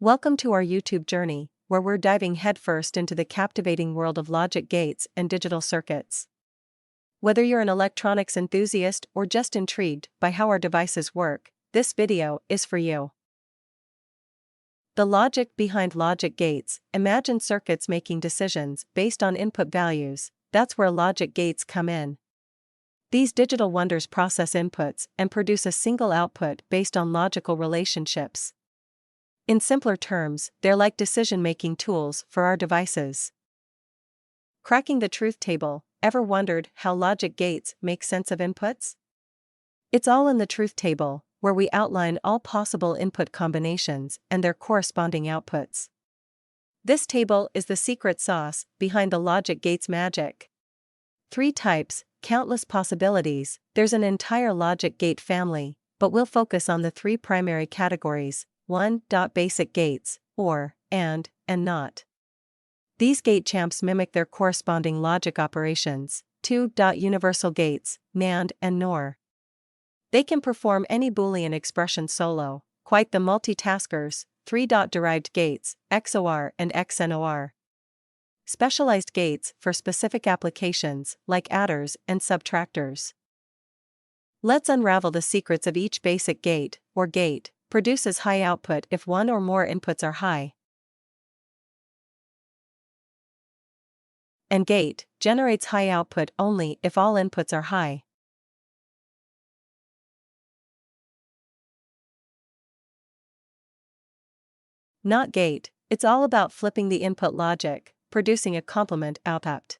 Welcome to our YouTube journey, where we're diving headfirst into the captivating world of logic gates and digital circuits. Whether you're an electronics enthusiast or just intrigued by how our devices work, this video is for you. The logic behind logic gates. Imagine circuits making decisions based on input values. That's where logic gates come in. These digital wonders process inputs and produce a single output based on logical relationships. In simpler terms, they're like decision-making tools for our devices. Cracking the truth table. Ever wondered how logic gates make sense of inputs? It's all in the truth table, where we outline all possible input combinations and their corresponding outputs. This table is the secret sauce behind the logic gates magic. 3 types, countless possibilities. There's an entire logic gate family, but we'll focus on the 3 primary categories. 1. Basic gates, or, and not. These gate champs mimic their corresponding logic operations. 2. Universal gates, NAND and NOR. They can perform any Boolean expression solo, quite the multitaskers. 3. Derived gates, XOR and XNOR. Specialized gates for specific applications, like adders and subtractors. Let's unravel the secrets of each basic gate, or gate. Produces high output if one or more inputs are high. And gate generates high output only if all inputs are high. Not gate. It's all about flipping the input logic, producing a complement output.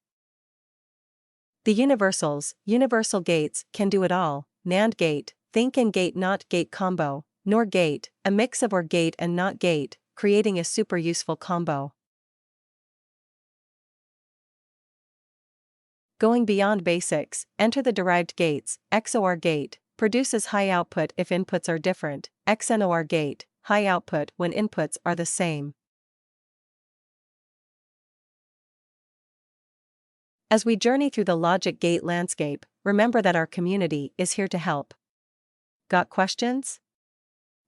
The universals. Universal gates can do it all. NAND gate, think and gate not gate combo. NOR gate, a mix of OR gate and NOT gate, creating a super useful combo. Going beyond basics, enter the derived gates. XOR gate produces high output if inputs are different. XNOR gate, high output when inputs are the same. As we journey through the logic gate landscape, remember that our community is here to help. Got questions?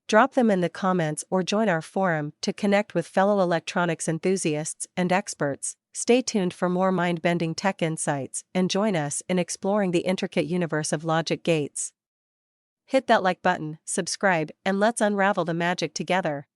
Drop them in the comments or join our forum to connect with fellow electronics enthusiasts and experts. Stay tuned for more mind-bending tech insights and join us in exploring the intricate universe of logic gates. Hit that like button, subscribe, and let's unravel the magic together.